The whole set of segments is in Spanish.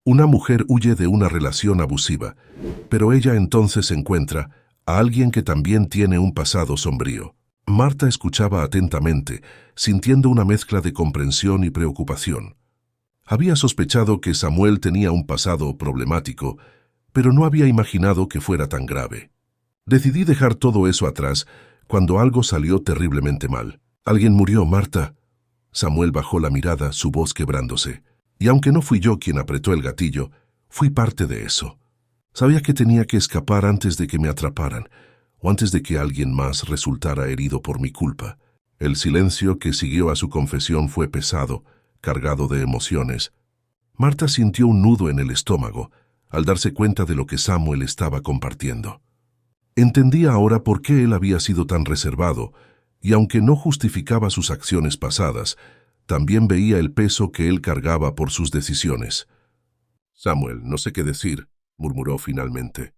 Una mujer huye de una relación abusiva, pero ella entonces encuentra a alguien que también tiene un pasado sombrío. Marta escuchaba atentamente, sintiendo una mezcla de comprensión y preocupación. Había sospechado que Samuel tenía un pasado problemático, pero no había imaginado que fuera tan grave. Decidí dejar todo eso atrás cuando algo salió terriblemente mal. «Alguien murió, Marta». Samuel bajó la mirada, su voz quebrándose. Y aunque no fui yo quien apretó el gatillo, fui parte de eso. Sabía que tenía que escapar antes de que me atraparan, o antes de que alguien más resultara herido por mi culpa. El silencio que siguió a su confesión fue pesado, cargado de emociones. Marta sintió un nudo en el estómago al darse cuenta de lo que Samuel estaba compartiendo. Entendía ahora por qué él había sido tan reservado, y aunque no justificaba sus acciones pasadas, también veía el peso que él cargaba por sus decisiones. «Samuel, no sé qué decir», murmuró finalmente.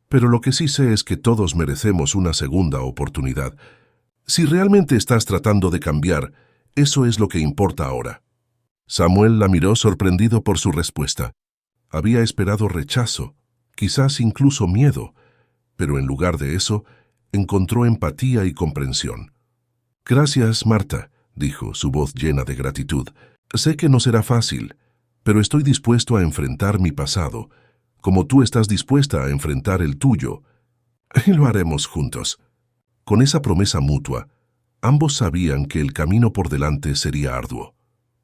«Pero lo que sí sé es que todos merecemos una segunda oportunidad. Si realmente estás tratando de cambiar, eso es lo que importa ahora». Samuel la miró sorprendido por su respuesta. Había esperado rechazo, quizás incluso miedo, pero en lugar de eso, encontró empatía y comprensión. «Gracias, Marta», dijo, su voz llena de gratitud. «Sé que no será fácil, pero estoy dispuesto a enfrentar mi pasado, como tú estás dispuesta a enfrentar el tuyo, y lo haremos juntos». Con esa promesa mutua, ambos sabían que el camino por delante sería arduo,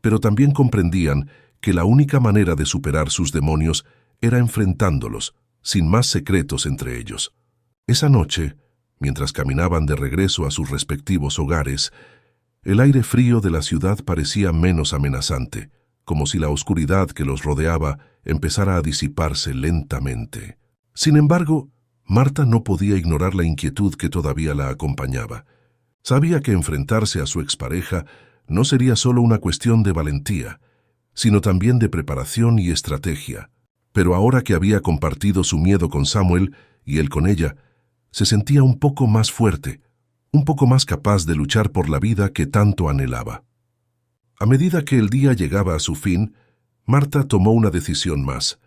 pero también comprendían que la única manera de superar sus demonios era enfrentándolos, sin más secretos entre ellos. Esa noche, mientras caminaban de regreso a sus respectivos hogares, el aire frío de la ciudad parecía menos amenazante, como si la oscuridad que los rodeaba empezara a disiparse lentamente. Sin embargo, Marta no podía ignorar la inquietud que todavía la acompañaba. Sabía que enfrentarse a su expareja no sería solo una cuestión de valentía, sino también de preparación y estrategia. Pero ahora que había compartido su miedo con Samuel y él con ella, se sentía un poco más fuerte, un poco más capaz de luchar por la vida que tanto anhelaba. A medida que el día llegaba a su fin, Marta tomó una decisión más.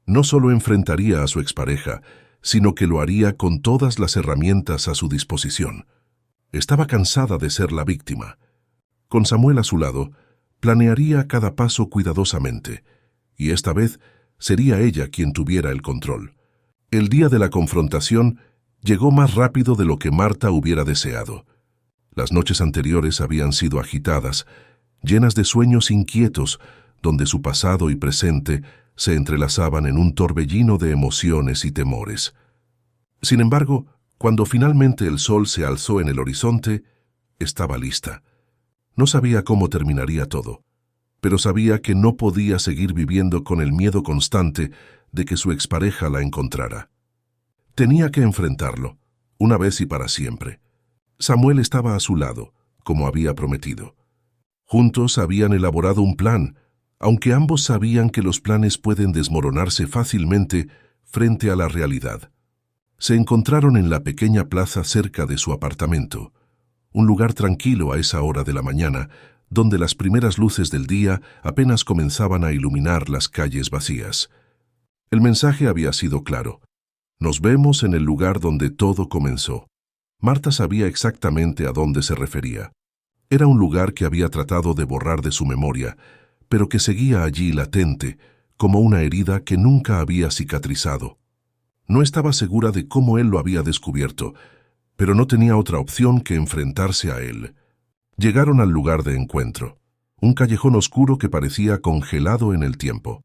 No solo enfrentaría a su expareja, sino que lo haría con todas las herramientas a su disposición. Estaba cansada de ser la víctima. Con Samuel a su lado, planearía cada paso cuidadosamente, y esta vez sería ella quien tuviera el control. El día de la confrontación llegó más rápido de lo que Marta hubiera deseado. Las noches anteriores habían sido agitadas, llenas de sueños inquietos, donde su pasado y presente se entrelazaban en un torbellino de emociones y temores. Sin embargo, cuando finalmente el sol se alzó en el horizonte, estaba lista. No sabía cómo terminaría todo, pero sabía que no podía seguir viviendo con el miedo constante de que su expareja la encontrara. Tenía que enfrentarlo, una vez y para siempre. Samuel estaba a su lado, como había prometido. Juntos habían elaborado un plan, aunque ambos sabían que los planes pueden desmoronarse fácilmente frente a la realidad. Se encontraron en la pequeña plaza cerca de su apartamento, un lugar tranquilo a esa hora de la mañana, donde las primeras luces del día apenas comenzaban a iluminar las calles vacías. El mensaje había sido claro. Nos vemos en el lugar donde todo comenzó. Marta sabía exactamente a dónde se refería. Era un lugar que había tratado de borrar de su memoria, pero que seguía allí latente, como una herida que nunca había cicatrizado. No estaba segura de cómo él lo había descubierto, pero no tenía otra opción que enfrentarse a él. Llegaron al lugar de encuentro, un callejón oscuro que parecía congelado en el tiempo.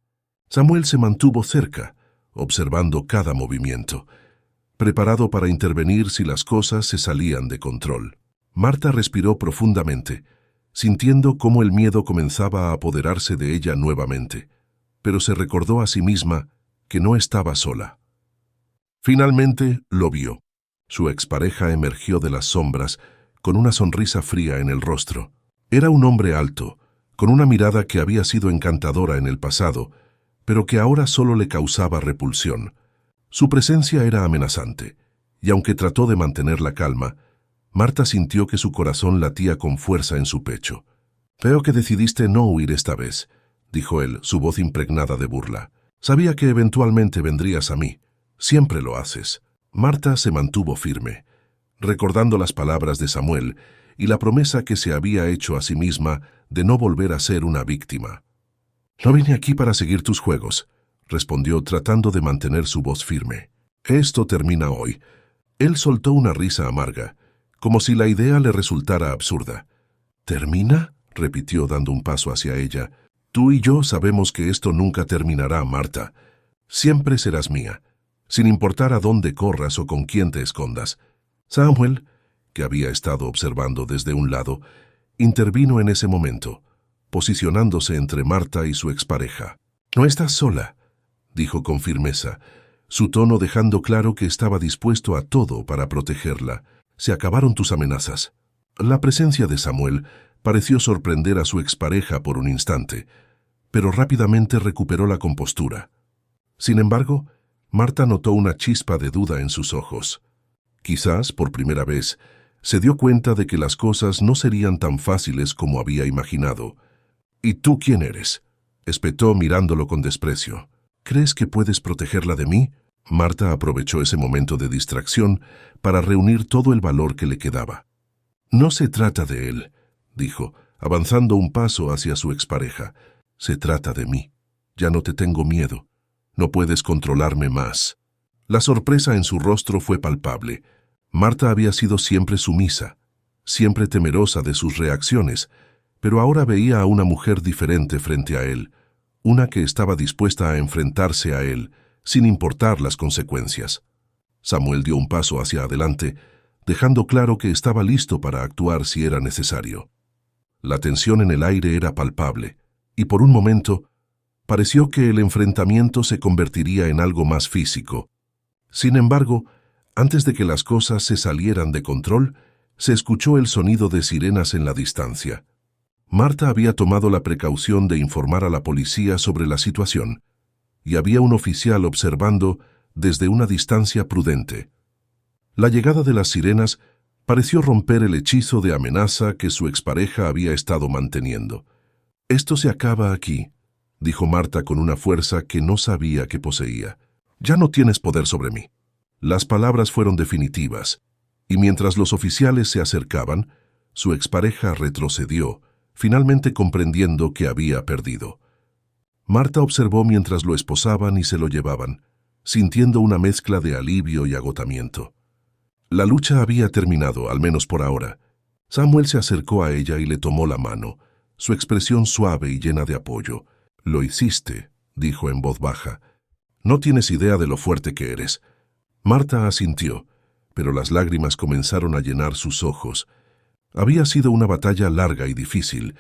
Samuel se mantuvo cerca, observando cada movimiento, preparado para intervenir si las cosas se salían de control. Marta respiró profundamente, sintiendo cómo el miedo comenzaba a apoderarse de ella nuevamente, pero se recordó a sí misma que no estaba sola. Finalmente lo vio. Su expareja emergió de las sombras con una sonrisa fría en el rostro. Era un hombre alto, con una mirada que había sido encantadora en el pasado, pero que ahora solo le causaba repulsión. Su presencia era amenazante, y aunque trató de mantener la calma, Marta sintió que su corazón latía con fuerza en su pecho. «Veo que decidiste no huir esta vez», dijo él, su voz impregnada de burla. Sabía que eventualmente vendrías a mí. Siempre lo haces. Marta se mantuvo firme, recordando las palabras de Samuel y la promesa que se había hecho a sí misma de no volver a ser una víctima. «No vine aquí para seguir tus juegos», respondió tratando de mantener su voz firme. «Esto termina hoy». Él soltó una risa amarga, como si la idea le resultara absurda. «¿Termina?», repitió dando un paso hacia ella. «Tú y yo sabemos que esto nunca terminará, Marta. Siempre serás mía, sin importar a dónde corras o con quién te escondas». Samuel, que había estado observando desde un lado, intervino en ese momento, posicionándose entre Marta y su expareja. «No estás sola», dijo con firmeza, su tono dejando claro que estaba dispuesto a todo para protegerla. «Se acabaron tus amenazas». La presencia de Samuel pareció sorprender a su expareja por un instante, pero rápidamente recuperó la compostura. Sin embargo, Marta notó una chispa de duda en sus ojos. Quizás, por primera vez, se dio cuenta de que las cosas no serían tan fáciles como había imaginado. «¿Y tú quién eres?», espetó mirándolo con desprecio. «¿Crees que puedes protegerla de mí?». Marta aprovechó ese momento de distracción para reunir todo el valor que le quedaba. «No se trata de él», dijo, avanzando un paso hacia su expareja. «Se trata de mí. Ya no te tengo miedo. No puedes controlarme más». La sorpresa en su rostro fue palpable. Marta había sido siempre sumisa, siempre temerosa de sus reacciones, pero ahora veía a una mujer diferente frente a él, una que estaba dispuesta a enfrentarse a él, sin importar las consecuencias. Samuel dio un paso hacia adelante, dejando claro que estaba listo para actuar si era necesario. La tensión en el aire era palpable, y por un momento pareció que el enfrentamiento se convertiría en algo más físico. Sin embargo, antes de que las cosas se salieran de control, se escuchó el sonido de sirenas en la distancia. Marta había tomado la precaución de informar a la policía sobre la situación, y había un oficial observando desde una distancia prudente. La llegada de las sirenas pareció romper el hechizo de amenaza que su expareja había estado manteniendo. «Esto se acaba aquí», dijo Marta con una fuerza que no sabía que poseía. «Ya no tienes poder sobre mí». Las palabras fueron definitivas, y mientras los oficiales se acercaban, su expareja retrocedió, finalmente comprendiendo que había perdido. Marta observó mientras lo esposaban y se lo llevaban, sintiendo una mezcla de alivio y agotamiento. La lucha había terminado, al menos por ahora. Samuel se acercó a ella y le tomó la mano, su expresión suave y llena de apoyo. «Lo hiciste», dijo en voz baja. «No tienes idea de lo fuerte que eres». Marta asintió, pero las lágrimas comenzaron a llenar sus ojos. Había sido una batalla larga y difícil,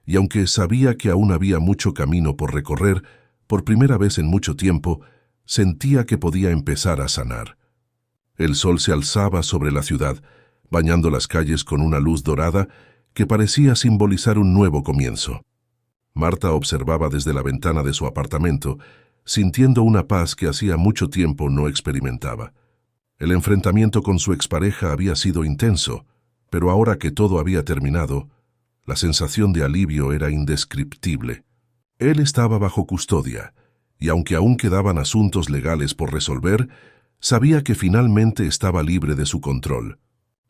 y aunque sabía que aún había mucho camino por recorrer, por primera vez en mucho tiempo, sentía que podía empezar a sanar. El sol se alzaba sobre la ciudad, bañando las calles con una luz dorada que parecía simbolizar un nuevo comienzo. Marta observaba desde la ventana de su apartamento, sintiendo una paz que hacía mucho tiempo no experimentaba. El enfrentamiento con su expareja había sido intenso, pero ahora que todo había terminado, la sensación de alivio era indescriptible. Él estaba bajo custodia, y aunque aún quedaban asuntos legales por resolver, sabía que finalmente estaba libre de su control.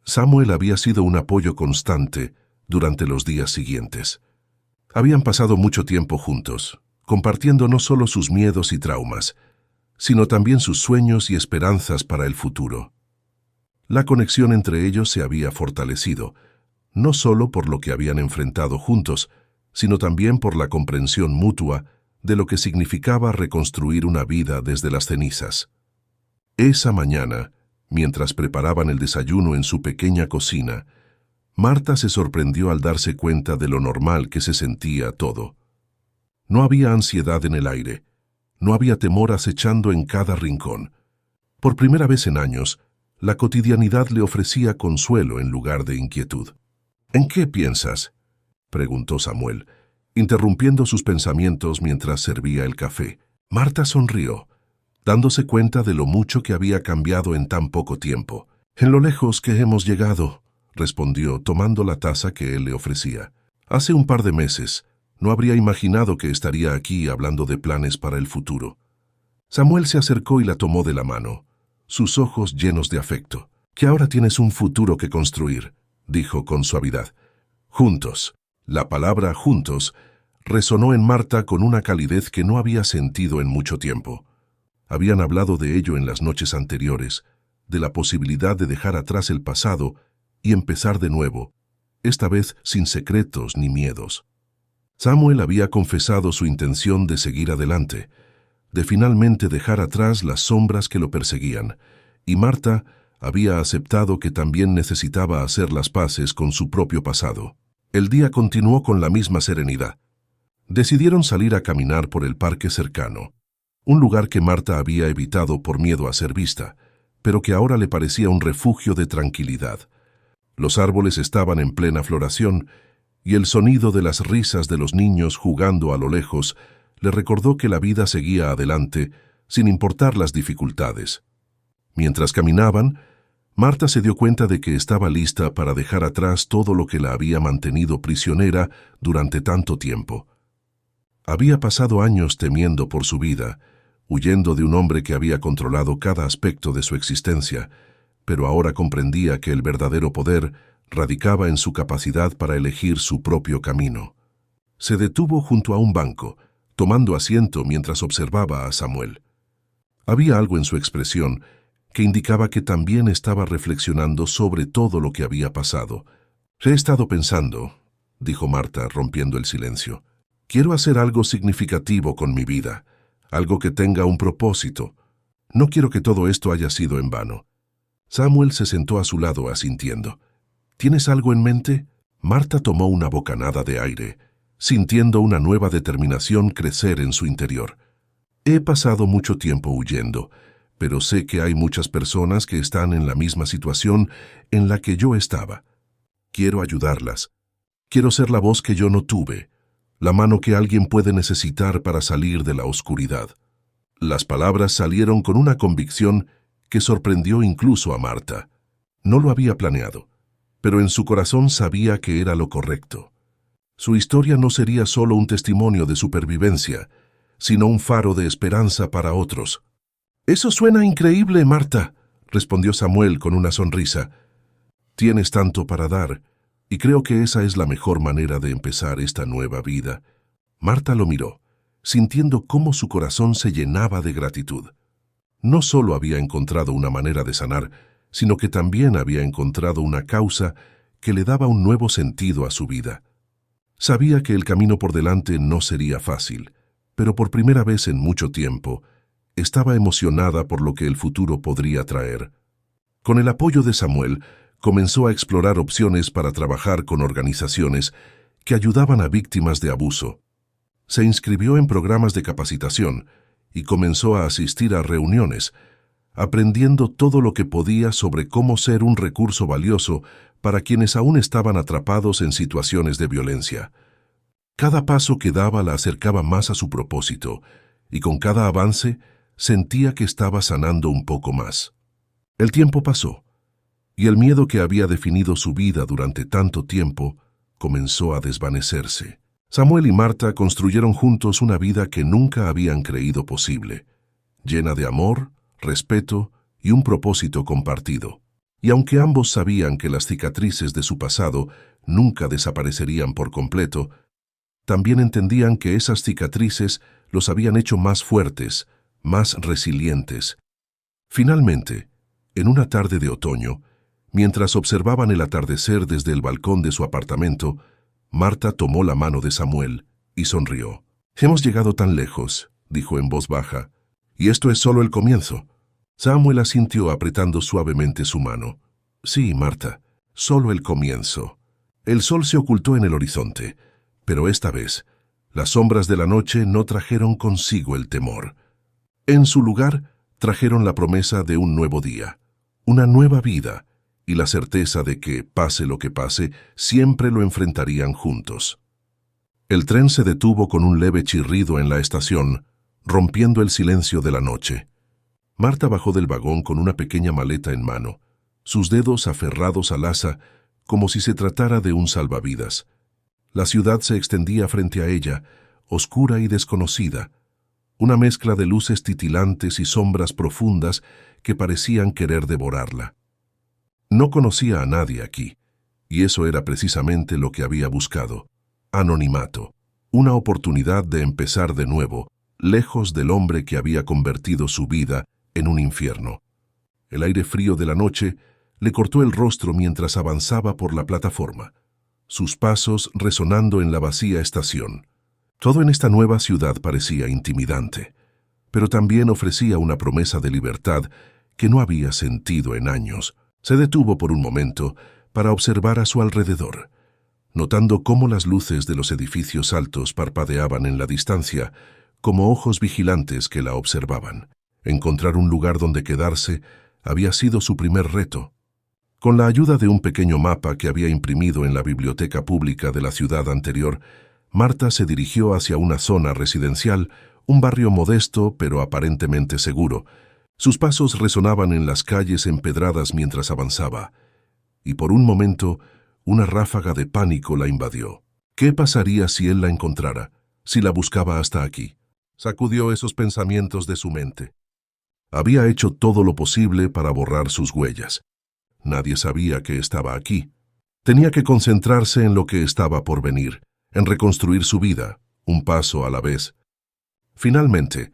Samuel había sido un apoyo constante durante los días siguientes. Habían pasado mucho tiempo juntos, compartiendo no solo sus miedos y traumas, sino también sus sueños y esperanzas para el futuro. La conexión entre ellos se había fortalecido, no solo por lo que habían enfrentado juntos, sino también por la comprensión mutua de lo que significaba reconstruir una vida desde las cenizas. Esa mañana, mientras preparaban el desayuno en su pequeña cocina, Marta se sorprendió al darse cuenta de lo normal que se sentía todo. No había ansiedad en el aire, no había temor acechando en cada rincón. Por primera vez en años, la cotidianidad le ofrecía consuelo en lugar de inquietud. «¿En qué piensas?», preguntó Samuel, interrumpiendo sus pensamientos mientras servía el café. Marta sonrió, dándose cuenta de lo mucho que había cambiado en tan poco tiempo. «En lo lejos que hemos llegado», respondió tomando la taza que él le ofrecía. «Hace un par de meses No habría imaginado que estaría aquí hablando de planes para el futuro. Samuel se acercó y la tomó de la mano, sus ojos llenos de afecto. «Que ahora tienes un futuro que construir», dijo con suavidad. «Juntos». La palabra «juntos» resonó en Marta con una calidez que no había sentido en mucho tiempo. Habían hablado de ello en las noches anteriores, de la posibilidad de dejar atrás el pasado y empezar de nuevo, esta vez sin secretos ni miedos. Samuel había confesado su intención de seguir adelante, de finalmente dejar atrás las sombras que lo perseguían, y Marta había aceptado que también necesitaba hacer las paces con su propio pasado. El día continuó con la misma serenidad. Decidieron salir a caminar por el parque cercano, un lugar que Marta había evitado por miedo a ser vista, pero que ahora le parecía un refugio de tranquilidad. Los árboles estaban en plena floración, y el sonido de las risas de los niños jugando a lo lejos le recordó que la vida seguía adelante sin importar las dificultades. Mientras caminaban, Marta se dio cuenta de que estaba lista para dejar atrás todo lo que la había mantenido prisionera durante tanto tiempo. Había pasado años temiendo por su vida, huyendo de un hombre que había controlado cada aspecto de su existencia, pero ahora comprendía que el verdadero poder radicaba en su capacidad para elegir su propio camino. Se detuvo junto a un banco, tomando asiento mientras observaba a Samuel. Había algo en su expresión que indicaba que también estaba reflexionando sobre todo lo que había pasado. «He estado pensando», dijo Marta, rompiendo el silencio. «Quiero hacer algo significativo con mi vida, algo que tenga un propósito. No quiero que todo esto haya sido en vano». Samuel se sentó a su lado asintiendo. «¿Tienes algo en mente?» Marta tomó una bocanada de aire, sintiendo una nueva determinación crecer en su interior. «He pasado mucho tiempo huyendo, pero sé que hay muchas personas que están en la misma situación en la que yo estaba. Quiero ayudarlas. Quiero ser la voz que yo no tuve, la mano que alguien puede necesitar para salir de la oscuridad». Las palabras salieron con una convicción que sorprendió incluso a Marta. No lo había planeado, pero en su corazón sabía que era lo correcto. Su historia no sería solo un testimonio de supervivencia, sino un faro de esperanza para otros. «Eso suena increíble, Marta», respondió Samuel con una sonrisa. «Tienes tanto para dar, y creo que esa es la mejor manera de empezar esta nueva vida». Marta lo miró, sintiendo cómo su corazón se llenaba de gratitud. No solo había encontrado una manera de sanar, sino que también había encontrado una causa que le daba un nuevo sentido a su vida. Sabía que el camino por delante no sería fácil, pero por primera vez en mucho tiempo, estaba emocionada por lo que el futuro podría traer. Con el apoyo de Samuel, comenzó a explorar opciones para trabajar con organizaciones que ayudaban a víctimas de abuso. Se inscribió en programas de capacitación y comenzó a asistir a reuniones, aprendiendo todo lo que podía sobre cómo ser un recurso valioso para quienes aún estaban atrapados en situaciones de violencia. Cada paso que daba la acercaba más a su propósito, y con cada avance sentía que estaba sanando un poco más. El tiempo pasó, y el miedo que había definido su vida durante tanto tiempo comenzó a desvanecerse. Samuel y Marta construyeron juntos una vida que nunca habían creído posible, llena de amor, respeto y un propósito compartido. Y aunque ambos sabían que las cicatrices de su pasado nunca desaparecerían por completo, también entendían que esas cicatrices los habían hecho más fuertes, más resilientes. Finalmente, en una tarde de otoño, mientras observaban el atardecer desde el balcón de su apartamento, Marta tomó la mano de Samuel y sonrió. «Hemos llegado tan lejos», dijo en voz baja, «y esto es solo el comienzo». Samuel asintió apretando suavemente su mano. «Sí, Marta, solo el comienzo». El sol se ocultó en el horizonte, pero esta vez, las sombras de la noche no trajeron consigo el temor. En su lugar, trajeron la promesa de un nuevo día, una nueva vida, y la certeza de que, pase lo que pase, siempre lo enfrentarían juntos. El tren se detuvo con un leve chirrido en la estación, rompiendo el silencio de la noche. Marta bajó del vagón con una pequeña maleta en mano, sus dedos aferrados al asa como si se tratara de un salvavidas. La ciudad se extendía frente a ella, oscura y desconocida, una mezcla de luces titilantes y sombras profundas que parecían querer devorarla. No conocía a nadie aquí, y eso era precisamente lo que había buscado: anonimato, una oportunidad de empezar de nuevo, lejos del hombre que había convertido su vida en un infierno. El aire frío de la noche le cortó el rostro mientras avanzaba por la plataforma, sus pasos resonando en la vacía estación. Todo en esta nueva ciudad parecía intimidante, pero también ofrecía una promesa de libertad que no había sentido en años. Se detuvo por un momento para observar a su alrededor, notando cómo las luces de los edificios altos parpadeaban en la distancia, como ojos vigilantes que la observaban. Encontrar un lugar donde quedarse había sido su primer reto. Con la ayuda de un pequeño mapa que había imprimido en la biblioteca pública de la ciudad anterior, Marta se dirigió hacia una zona residencial, un barrio modesto pero aparentemente seguro. Sus pasos resonaban en las calles empedradas mientras avanzaba, y por un momento una ráfaga de pánico la invadió. ¿Qué pasaría si él la encontrara, si la buscaba hasta aquí? Sacudió esos pensamientos de su mente. Había hecho todo lo posible para borrar sus huellas. Nadie sabía que estaba aquí. Tenía que concentrarse en lo que estaba por venir, en reconstruir su vida, un paso a la vez. Finalmente,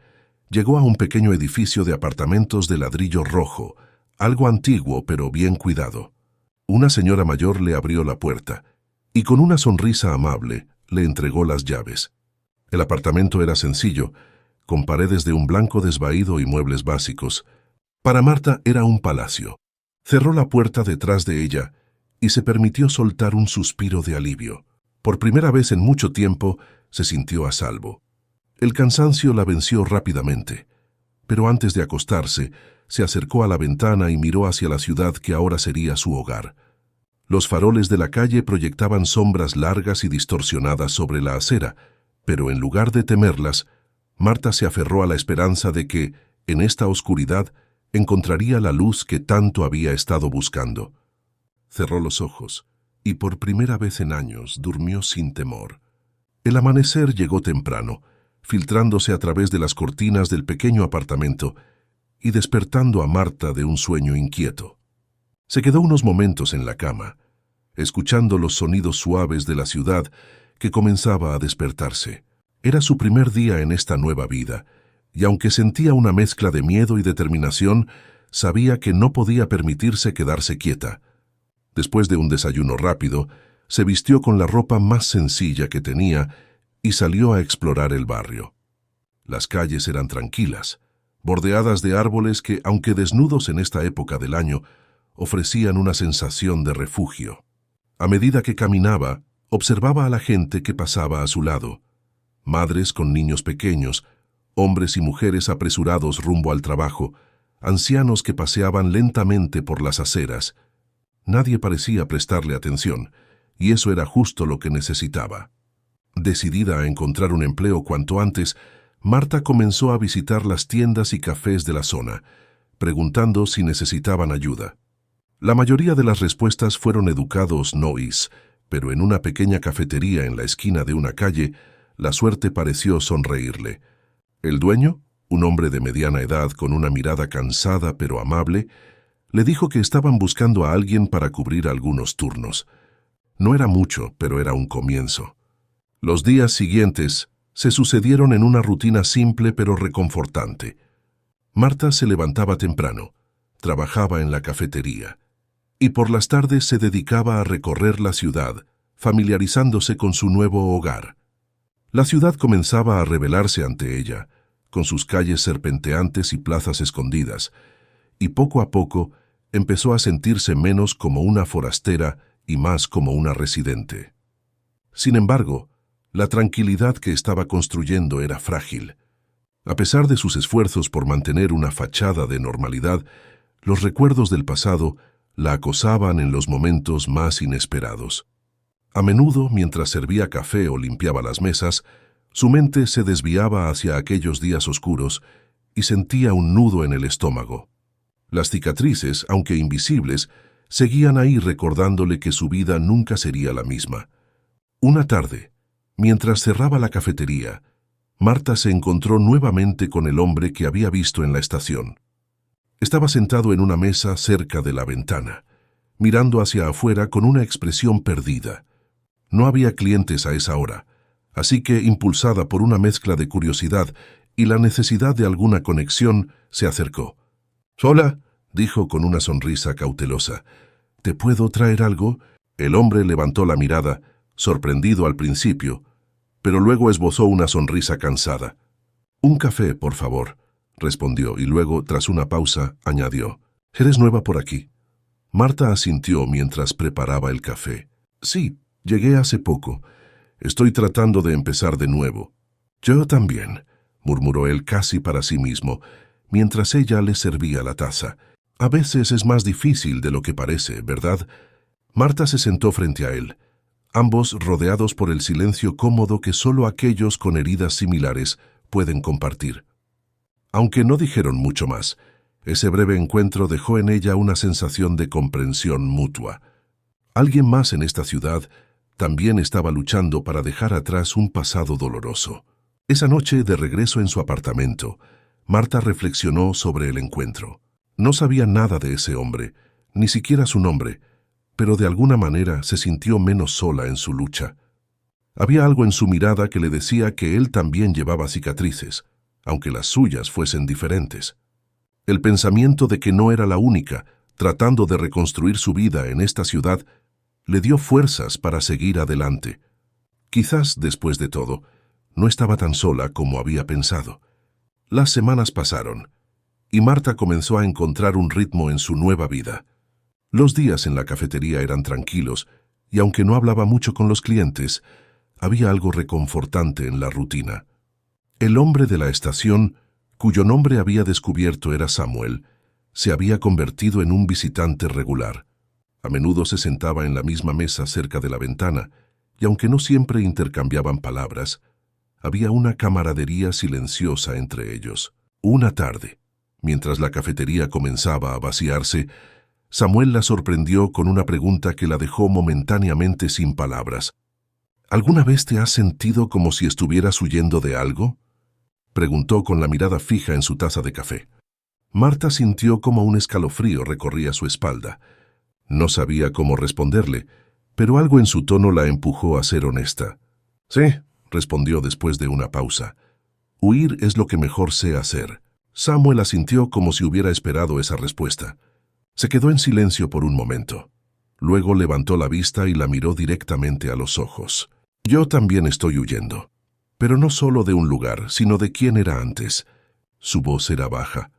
llegó a un pequeño edificio de apartamentos de ladrillo rojo, algo antiguo pero bien cuidado. Una señora mayor le abrió la puerta y con una sonrisa amable le entregó las llaves. El apartamento era sencillo, con paredes de un blanco desvaído y muebles básicos. Para Marta era un palacio. Cerró la puerta detrás de ella y se permitió soltar un suspiro de alivio. Por primera vez en mucho tiempo se sintió a salvo. El cansancio la venció rápidamente, pero antes de acostarse, se acercó a la ventana y miró hacia la ciudad que ahora sería su hogar. Los faroles de la calle proyectaban sombras largas y distorsionadas sobre la acera, pero en lugar de temerlas, Marta se aferró a la esperanza de que, en esta oscuridad, encontraría la luz que tanto había estado buscando. Cerró los ojos y por primera vez en años durmió sin temor. El amanecer llegó temprano, filtrándose a través de las cortinas del pequeño apartamento y despertando a Marta de un sueño inquieto. Se quedó unos momentos en la cama, escuchando los sonidos suaves de la ciudad que comenzaba a despertarse. Era su primer día en esta nueva vida, y aunque sentía una mezcla de miedo y determinación, sabía que no podía permitirse quedarse quieta. Después de un desayuno rápido, se vistió con la ropa más sencilla que tenía y salió a explorar el barrio. Las calles eran tranquilas, bordeadas de árboles que, aunque desnudos en esta época del año, ofrecían una sensación de refugio. A medida que caminaba, observaba a la gente que pasaba a su lado. Madres con niños pequeños, hombres y mujeres apresurados rumbo al trabajo, ancianos que paseaban lentamente por las aceras. Nadie parecía prestarle atención, y eso era justo lo que necesitaba. Decidida a encontrar un empleo cuanto antes, Marta comenzó a visitar las tiendas y cafés de la zona, preguntando si necesitaban ayuda. La mayoría de las respuestas fueron educados nois, pero en una pequeña cafetería en la esquina de una calle, la suerte pareció sonreírle. El dueño, un hombre de mediana edad con una mirada cansada pero amable, le dijo que estaban buscando a alguien para cubrir algunos turnos. No era mucho, pero era un comienzo. Los días siguientes se sucedieron en una rutina simple pero reconfortante. Marta se levantaba temprano, trabajaba en la cafetería, y por las tardes se dedicaba a recorrer la ciudad, familiarizándose con su nuevo hogar. La ciudad comenzaba a revelarse ante ella, con sus calles serpenteantes y plazas escondidas, y poco a poco empezó a sentirse menos como una forastera y más como una residente. Sin embargo, la tranquilidad que estaba construyendo era frágil. A pesar de sus esfuerzos por mantener una fachada de normalidad, los recuerdos del pasado la acosaban en los momentos más inesperados. A menudo, mientras servía café o limpiaba las mesas, su mente se desviaba hacia aquellos días oscuros y sentía un nudo en el estómago. Las cicatrices, aunque invisibles, seguían ahí recordándole que su vida nunca sería la misma. Una tarde, mientras cerraba la cafetería, Marta se encontró nuevamente con el hombre que había visto en la estación. Estaba sentado en una mesa cerca de la ventana, mirando hacia afuera con una expresión perdida. No había clientes a esa hora, así que, impulsada por una mezcla de curiosidad y la necesidad de alguna conexión, se acercó. «Hola», dijo con una sonrisa cautelosa. «¿Te puedo traer algo?» El hombre levantó la mirada, sorprendido al principio, pero luego esbozó una sonrisa cansada. «Un café, por favor», respondió, y luego, tras una pausa, añadió. «¿Eres nueva por aquí?» Marta asintió mientras preparaba el café. «Sí, llegué hace poco. Estoy tratando de empezar de nuevo». «Yo también», murmuró él casi para sí mismo, mientras ella le servía la taza. «A veces es más difícil de lo que parece, ¿verdad?» Marta se sentó frente a él, ambos rodeados por el silencio cómodo que solo aquellos con heridas similares pueden compartir. Aunque no dijeron mucho más, ese breve encuentro dejó en ella una sensación de comprensión mutua. Alguien más en esta ciudad también estaba luchando para dejar atrás un pasado doloroso. Esa noche, de regreso en su apartamento, Marta reflexionó sobre el encuentro. No sabía nada de ese hombre, ni siquiera su nombre, pero de alguna manera se sintió menos sola en su lucha. Había algo en su mirada que le decía que él también llevaba cicatrices, aunque las suyas fuesen diferentes. El pensamiento de que no era la única, tratando de reconstruir su vida en esta ciudad, le dio fuerzas para seguir adelante. Quizás, después de todo, no estaba tan sola como había pensado. Las semanas pasaron, y Marta comenzó a encontrar un ritmo en su nueva vida. Los días en la cafetería eran tranquilos, y aunque no hablaba mucho con los clientes, había algo reconfortante en la rutina. El hombre de la estación, cuyo nombre había descubierto era Samuel, se había convertido en un visitante regular. A menudo se sentaba en la misma mesa cerca de la ventana, y aunque no siempre intercambiaban palabras, había una camaradería silenciosa entre ellos. Una tarde, mientras la cafetería comenzaba a vaciarse, Samuel la sorprendió con una pregunta que la dejó momentáneamente sin palabras. «¿Alguna vez te has sentido como si estuvieras huyendo de algo?», preguntó con la mirada fija en su taza de café. Marta sintió como un escalofrío recorría su espalda. No sabía cómo responderle, pero algo en su tono la empujó a ser honesta. «Sí», respondió después de una pausa. «Huir es lo que mejor sé hacer». Samuel asintió como si hubiera esperado esa respuesta. Se quedó en silencio por un momento. Luego levantó la vista y la miró directamente a los ojos. «Yo también estoy huyendo. Pero no solo de un lugar, sino de quién era antes». Su voz era baja,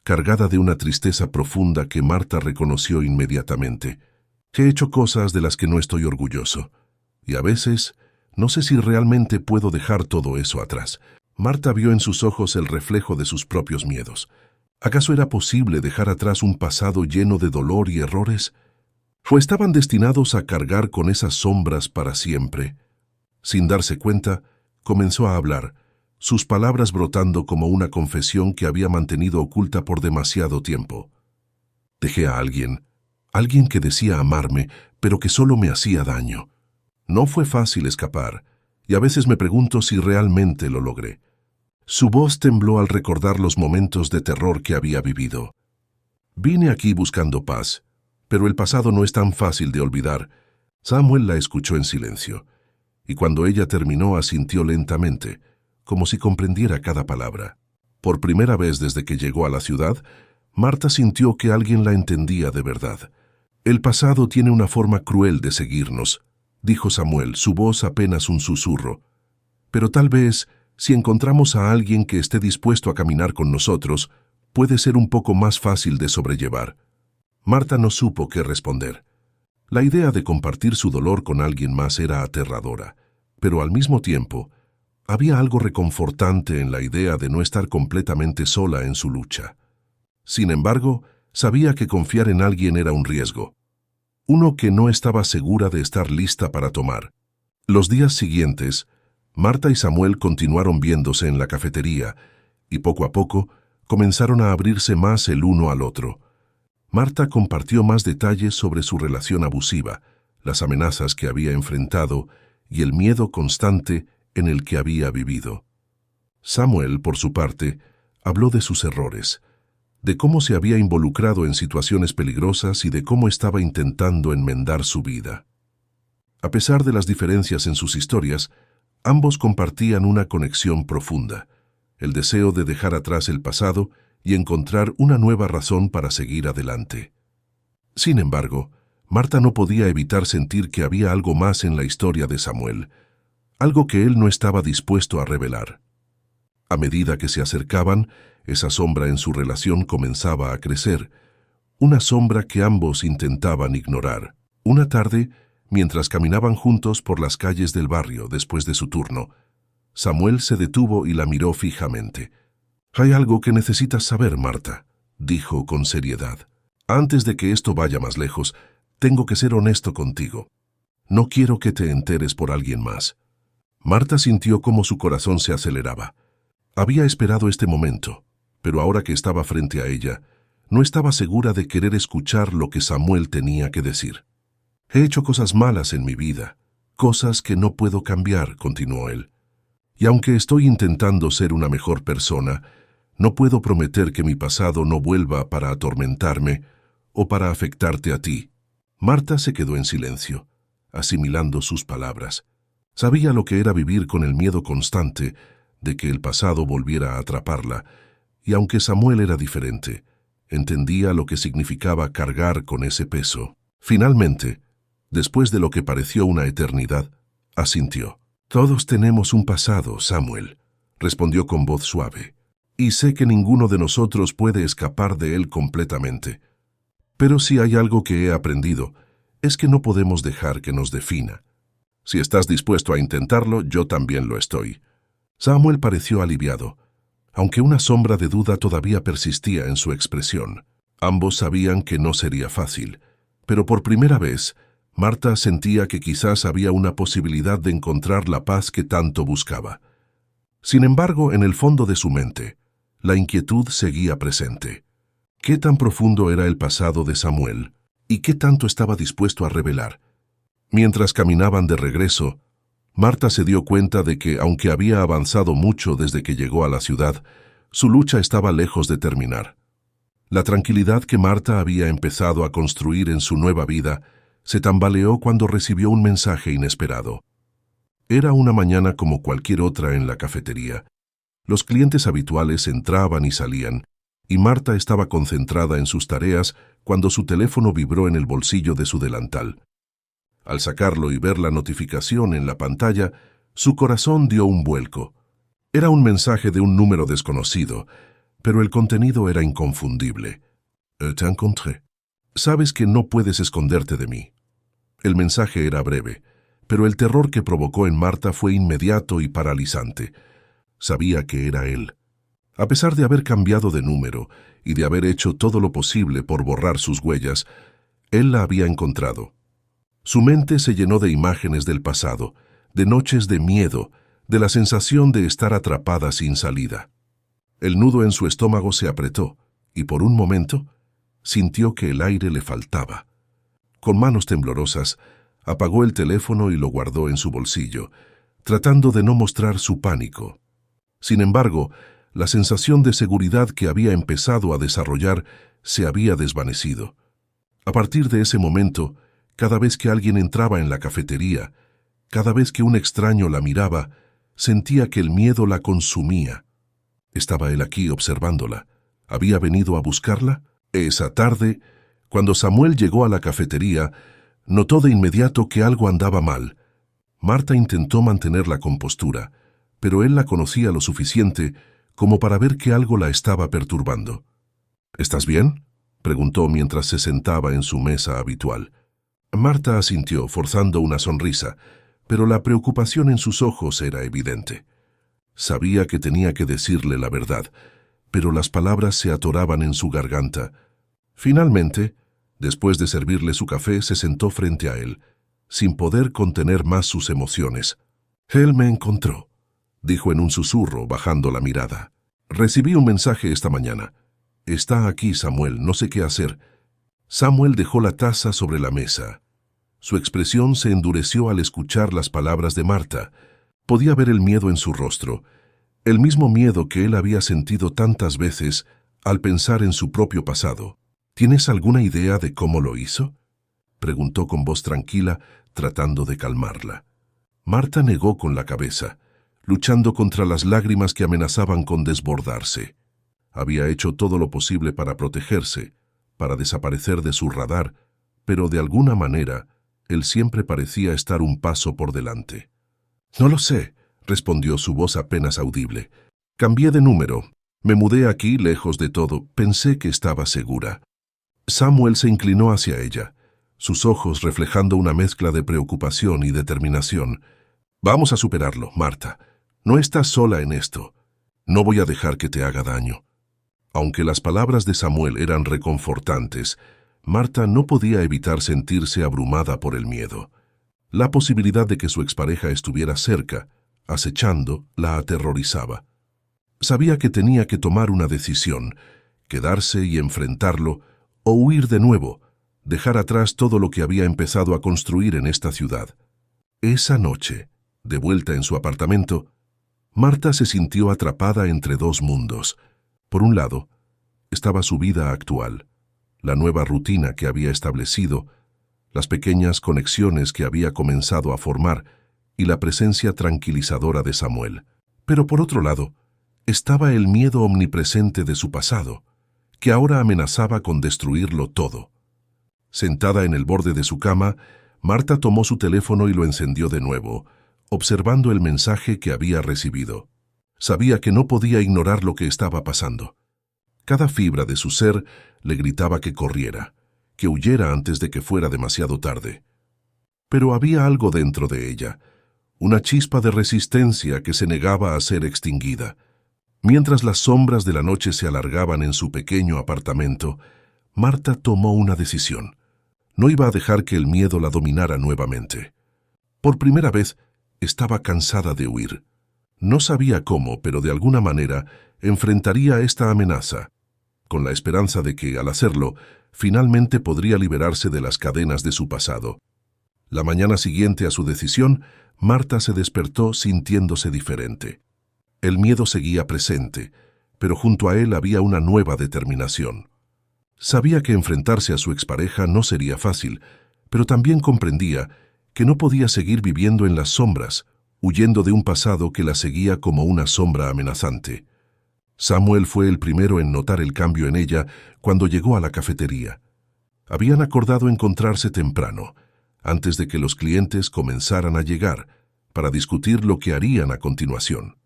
cargada de una tristeza profunda que Marta reconoció inmediatamente. «He hecho cosas de las que no estoy orgulloso. Y a veces, no sé si realmente puedo dejar todo eso atrás». Marta vio en sus ojos el reflejo de sus propios miedos. ¿Acaso era posible dejar atrás un pasado lleno de dolor y errores? ¿O estaban destinados a cargar con esas sombras para siempre? Sin darse cuenta, comenzó a hablar, sus palabras brotando como una confesión que había mantenido oculta por demasiado tiempo. «Dejé a alguien que decía amarme, pero que solo me hacía daño. No fue fácil escapar, y a veces me pregunto si realmente lo logré». Su voz tembló al recordar los momentos de terror que había vivido. «Vine aquí buscando paz, pero el pasado no es tan fácil de olvidar». Samuel la escuchó en silencio, y cuando ella terminó asintió lentamente, como si comprendiera cada palabra. Por primera vez desde que llegó a la ciudad, Marta sintió que alguien la entendía de verdad. «El pasado tiene una forma cruel de seguirnos», dijo Samuel, su voz apenas un susurro. «Pero tal vez, si encontramos a alguien que esté dispuesto a caminar con nosotros, puede ser un poco más fácil de sobrellevar». Marta no supo qué responder. La idea de compartir su dolor con alguien más era aterradora, pero al mismo tiempo, había algo reconfortante en la idea de no estar completamente sola en su lucha. Sin embargo, sabía que confiar en alguien era un riesgo, uno que no estaba segura de estar lista para tomar. Los días siguientes, Marta y Samuel continuaron viéndose en la cafetería, y poco a poco comenzaron a abrirse más el uno al otro. Marta compartió más detalles sobre su relación abusiva, las amenazas que había enfrentado y el miedo constante en el que había vivido. Samuel, por su parte, habló de sus errores, de cómo se había involucrado en situaciones peligrosas y de cómo estaba intentando enmendar su vida. A pesar de las diferencias en sus historias, ambos compartían una conexión profunda, el deseo de dejar atrás el pasado y encontrar una nueva razón para seguir adelante. Sin embargo, Marta no podía evitar sentir que había algo más en la historia de Samuel, algo que él no estaba dispuesto a revelar. A medida que se acercaban, esa sombra en su relación comenzaba a crecer, una sombra que ambos intentaban ignorar. Una tarde, mientras caminaban juntos por las calles del barrio después de su turno, Samuel se detuvo y la miró fijamente. «Hay algo que necesitas saber, Marta», dijo con seriedad. «Antes de que esto vaya más lejos, tengo que ser honesto contigo. No quiero que te enteres por alguien más». Marta sintió cómo su corazón se aceleraba. Había esperado este momento, pero ahora que estaba frente a ella, no estaba segura de querer escuchar lo que Samuel tenía que decir. «He hecho cosas malas en mi vida, cosas que no puedo cambiar», continuó él. «Y aunque estoy intentando ser una mejor persona, no puedo prometer que mi pasado no vuelva para atormentarme o para afectarte a ti». Marta se quedó en silencio, asimilando sus palabras. Sabía lo que era vivir con el miedo constante de que el pasado volviera a atraparla, y aunque Samuel era diferente, entendía lo que significaba cargar con ese peso. Finalmente, después de lo que pareció una eternidad, asintió. «Todos tenemos un pasado, Samuel», respondió con voz suave, «y sé que ninguno de nosotros puede escapar de él completamente. Pero si hay algo que he aprendido, es que no podemos dejar que nos defina. Si estás dispuesto a intentarlo, yo también lo estoy». Samuel pareció aliviado, aunque una sombra de duda todavía persistía en su expresión. Ambos sabían que no sería fácil, pero por primera vez, Marta sentía que quizás había una posibilidad de encontrar la paz que tanto buscaba. Sin embargo, en el fondo de su mente, la inquietud seguía presente. ¿Qué tan profundo era el pasado de Samuel y qué tanto estaba dispuesto a revelar? Mientras caminaban de regreso, Marta se dio cuenta de que, aunque había avanzado mucho desde que llegó a la ciudad, su lucha estaba lejos de terminar. La tranquilidad que Marta había empezado a construir en su nueva vida se tambaleó cuando recibió un mensaje inesperado. Era una mañana como cualquier otra en la cafetería. Los clientes habituales entraban y salían, y Marta estaba concentrada en sus tareas cuando su teléfono vibró en el bolsillo de su delantal. Al sacarlo y ver la notificación en la pantalla, su corazón dio un vuelco. Era un mensaje de un número desconocido, pero el contenido era inconfundible. «Te encontré. Sabes que no puedes esconderte de mí». El mensaje era breve, pero el terror que provocó en Marta fue inmediato y paralizante. Sabía que era él. A pesar de haber cambiado de número y de haber hecho todo lo posible por borrar sus huellas, él la había encontrado. Su mente se llenó de imágenes del pasado, de noches de miedo, de la sensación de estar atrapada sin salida. El nudo en su estómago se apretó y por un momento sintió que el aire le faltaba. Con manos temblorosas, apagó el teléfono y lo guardó en su bolsillo, tratando de no mostrar su pánico. Sin embargo, la sensación de seguridad que había empezado a desarrollar se había desvanecido. A partir de ese momento, cada vez que alguien entraba en la cafetería, cada vez que un extraño la miraba, sentía que el miedo la consumía. ¿Estaba él aquí observándola? ¿Había venido a buscarla? Esa tarde, cuando Samuel llegó a la cafetería, notó de inmediato que algo andaba mal. Marta intentó mantener la compostura, pero él la conocía lo suficiente como para ver que algo la estaba perturbando. «¿Estás bien?», preguntó mientras se sentaba en su mesa habitual. Marta asintió, forzando una sonrisa, pero la preocupación en sus ojos era evidente. Sabía que tenía que decirle la verdad, pero las palabras se atoraban en su garganta. Finalmente, después de servirle su café, se sentó frente a él, sin poder contener más sus emociones. «Él me encontró», dijo en un susurro, bajando la mirada. «Recibí un mensaje esta mañana. Está aquí, Samuel, no sé qué hacer». Samuel dejó la taza sobre la mesa. Su expresión se endureció al escuchar las palabras de Marta. Podía ver el miedo en su rostro, el mismo miedo que él había sentido tantas veces al pensar en su propio pasado. ¿Tienes alguna idea de cómo lo hizo?, preguntó con voz tranquila, tratando de calmarla. Marta negó con la cabeza, luchando contra las lágrimas que amenazaban con desbordarse. Había hecho todo lo posible para protegerse, para desaparecer de su radar, pero de alguna manera, él siempre parecía estar un paso por delante. «No lo sé», respondió su voz apenas audible. «Cambié de número. Me mudé aquí, lejos de todo. Pensé que estaba segura». Samuel se inclinó hacia ella, sus ojos reflejando una mezcla de preocupación y determinación. «Vamos a superarlo, Marta. No estás sola en esto. No voy a dejar que te haga daño». Aunque las palabras de Samuel eran reconfortantes, Marta no podía evitar sentirse abrumada por el miedo. La posibilidad de que su expareja estuviera cerca, acechando, la aterrorizaba. Sabía que tenía que tomar una decisión, quedarse y enfrentarlo, o huir de nuevo, dejar atrás todo lo que había empezado a construir en esta ciudad. Esa noche, de vuelta en su apartamento, Marta se sintió atrapada entre dos mundos. Por un lado, estaba su vida actual, la nueva rutina que había establecido, las pequeñas conexiones que había comenzado a formar y la presencia tranquilizadora de Samuel. Pero por otro lado, estaba el miedo omnipresente de su pasado, que ahora amenazaba con destruirlo todo. Sentada en el borde de su cama, Marta tomó su teléfono y lo encendió de nuevo, observando el mensaje que había recibido. Sabía que no podía ignorar lo que estaba pasando. Cada fibra de su ser le gritaba que corriera, que huyera antes de que fuera demasiado tarde. Pero había algo dentro de ella, una chispa de resistencia que se negaba a ser extinguida. Mientras las sombras de la noche se alargaban en su pequeño apartamento, Marta tomó una decisión. No iba a dejar que el miedo la dominara nuevamente. Por primera vez, estaba cansada de huir. No sabía cómo, pero de alguna manera enfrentaría esta amenaza, con la esperanza de que, al hacerlo, finalmente podría liberarse de las cadenas de su pasado. La mañana siguiente a su decisión, Marta se despertó sintiéndose diferente. El miedo seguía presente, pero junto a él había una nueva determinación. Sabía que enfrentarse a su expareja no sería fácil, pero también comprendía que no podía seguir viviendo en las sombras, huyendo de un pasado que la seguía como una sombra amenazante. Samuel fue el primero en notar el cambio en ella cuando llegó a la cafetería. Habían acordado encontrarse temprano, antes de que los clientes comenzaran a llegar, para discutir lo que harían a continuación.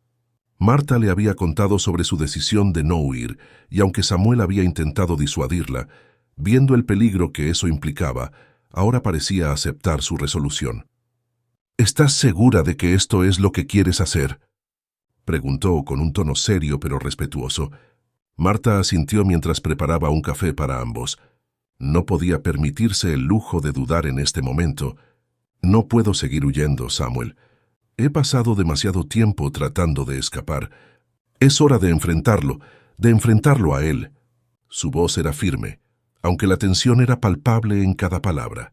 Marta le había contado sobre su decisión de no huir, y aunque Samuel había intentado disuadirla, viendo el peligro que eso implicaba, ahora parecía aceptar su resolución. «¿Estás segura de que esto es lo que quieres hacer?», preguntó con un tono serio pero respetuoso. Marta asintió mientras preparaba un café para ambos. No podía permitirse el lujo de dudar en este momento. «No puedo seguir huyendo, Samuel. He pasado demasiado tiempo tratando de escapar. Es hora de enfrentarlo a él». Su voz era firme, aunque la tensión era palpable en cada palabra.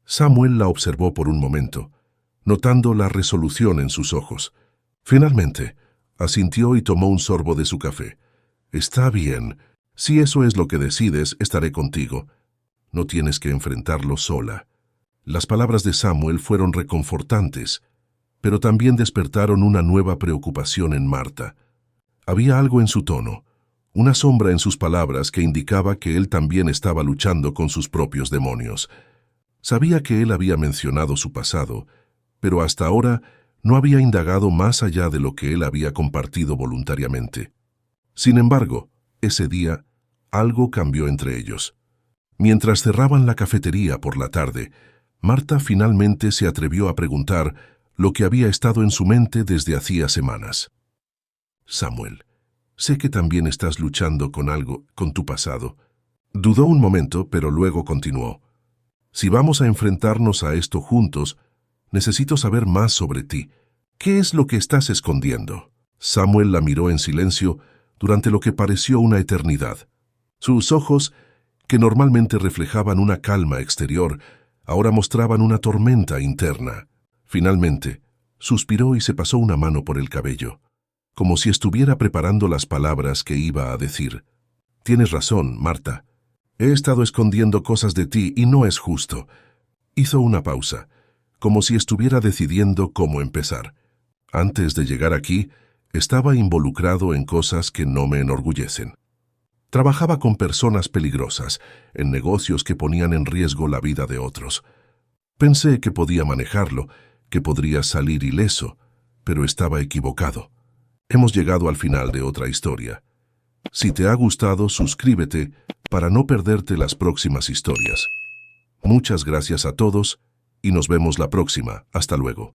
Samuel la observó por un momento, notando la resolución en sus ojos. Finalmente, asintió y tomó un sorbo de su café. «Está bien. Si eso es lo que decides, estaré contigo. No tienes que enfrentarlo sola». Las palabras de Samuel fueron reconfortantes, pero también despertaron una nueva preocupación en Marta. Había algo en su tono, una sombra en sus palabras que indicaba que él también estaba luchando con sus propios demonios. Sabía que él había mencionado su pasado, pero hasta ahora no había indagado más allá de lo que él había compartido voluntariamente. Sin embargo, ese día, algo cambió entre ellos. Mientras cerraban la cafetería por la tarde, Marta finalmente se atrevió a preguntar lo que había estado en su mente desde hacía semanas. «Samuel, sé que también estás luchando con algo, con tu pasado». Dudó un momento, pero luego continuó. «Si vamos a enfrentarnos a esto juntos, necesito saber más sobre ti. ¿Qué es lo que estás escondiendo?». Samuel la miró en silencio durante lo que pareció una eternidad. Sus ojos, que normalmente reflejaban una calma exterior, ahora mostraban una tormenta interna. Finalmente, suspiró y se pasó una mano por el cabello, como si estuviera preparando las palabras que iba a decir. Tienes razón, Marta. He estado escondiendo cosas de ti y no es justo. Hizo una pausa, como si estuviera decidiendo cómo empezar. Antes de llegar aquí, estaba involucrado en cosas que no me enorgullecen. Trabajaba con personas peligrosas, en negocios que ponían en riesgo la vida de otros. Pensé que podía manejarlo, que podría salir ileso, pero estaba equivocado. Hemos llegado al final de otra historia. Si te ha gustado, suscríbete para no perderte las próximas historias. Muchas gracias a todos y nos vemos la próxima. Hasta luego.